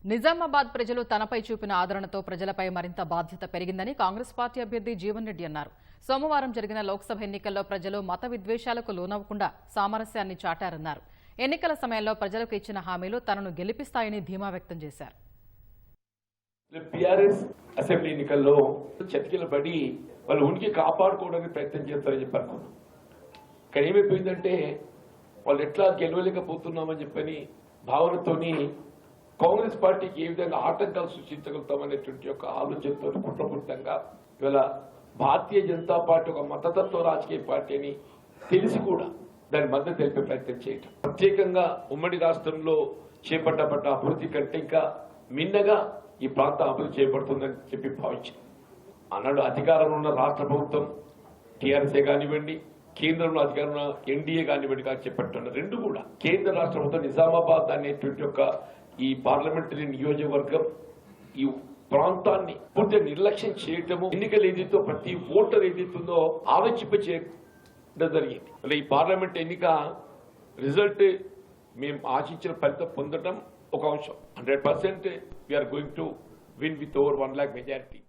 నిజామాబాద్ ప్రజలు తనపై చూపిన ఆదరణతో ప్రజలపై మరింత బాధ్యత పెరిగిందని కాంగ్రెస్ పార్టీ అభ్యర్థి జీవన్ రెడ్డి అన్నారు. సోమవారం జరిగిన లోక్సభ ఎన్నికల్లో ప్రజలు మత విద్వేషాలకు లోనవ్వకుండా సామరస్యాన్ని చాటారన్నారు. ఎన్నికల సమయంలో ప్రజలకు ఇచ్చిన హామీలు తనను గెలిపిస్తాయని ధీమా వ్యక్తం చేశారు. టీఆర్ఎస్ అసెంబ్లీ ఎన్నికల్లో చతికిల పడి వాళ్ళు ఉనికి కాపాడుకోవడానికి ప్రయత్నం చేస్తారని చెప్పారు. కానీ ఏమైపోయిందంటే వాళ్ళు ఎట్లా గెలవలేకపోతున్నామని చెప్పని భావనతోని కాంగ్రెస్ పార్టీకి ఏ విధంగా ఆటంకాలు సృష్టించగలుగుతామనేటువంటి ఒక ఆలోచనతో కుట్రపూరితంగా ఇవాళ భారతీయ జనతా పార్టీ ఒక మతతత్వ రాజకీయ పార్టీ అని తెలిసి కూడా దాని మద్దతు తెలిపే ప్రయత్నం చేయటం, ప్రత్యేకంగా ఉమ్మడి రాష్ట్రంలో చేపట్టబడ్డ అభివృద్ధి కంటే ఇంకా మిన్నగా ఈ ప్రాంతం అభివృద్ధి చేయబడుతుందని చెప్పి భావించారు. అన్నాడు అధికారంలో ఉన్న రాష్ట్ర ప్రభుత్వం టీఆర్ఎస్ఏ కానివ్వండి, కేంద్రంలో అధికారంలో ఎన్డీఏ కానివ్వండి కానీ చెప్పట్టున్న రెండు కూడా కేంద్ర రాష్ట్ర ప్రభుత్వం నిజామాబాద్ అనేటువంటి ఒక ఈ పార్లమెంటరీ నియోజకవర్గం ఈ ప్రాంతాన్ని పూర్తిగా నిర్లక్ష్యం చేయటము, ఎన్నికలు ఏదైతే ప్రతి ఓటర్ ఏదైతుందో ఆలోచింపచేయడం జరిగింది. అంటే ఈ పార్లమెంట్ ఎన్నిక రిజల్ట్ మేము ఆశించిన ఫలితం పొందడం ఒక అంశం. 100% we are going to win with over 1 lakh majority.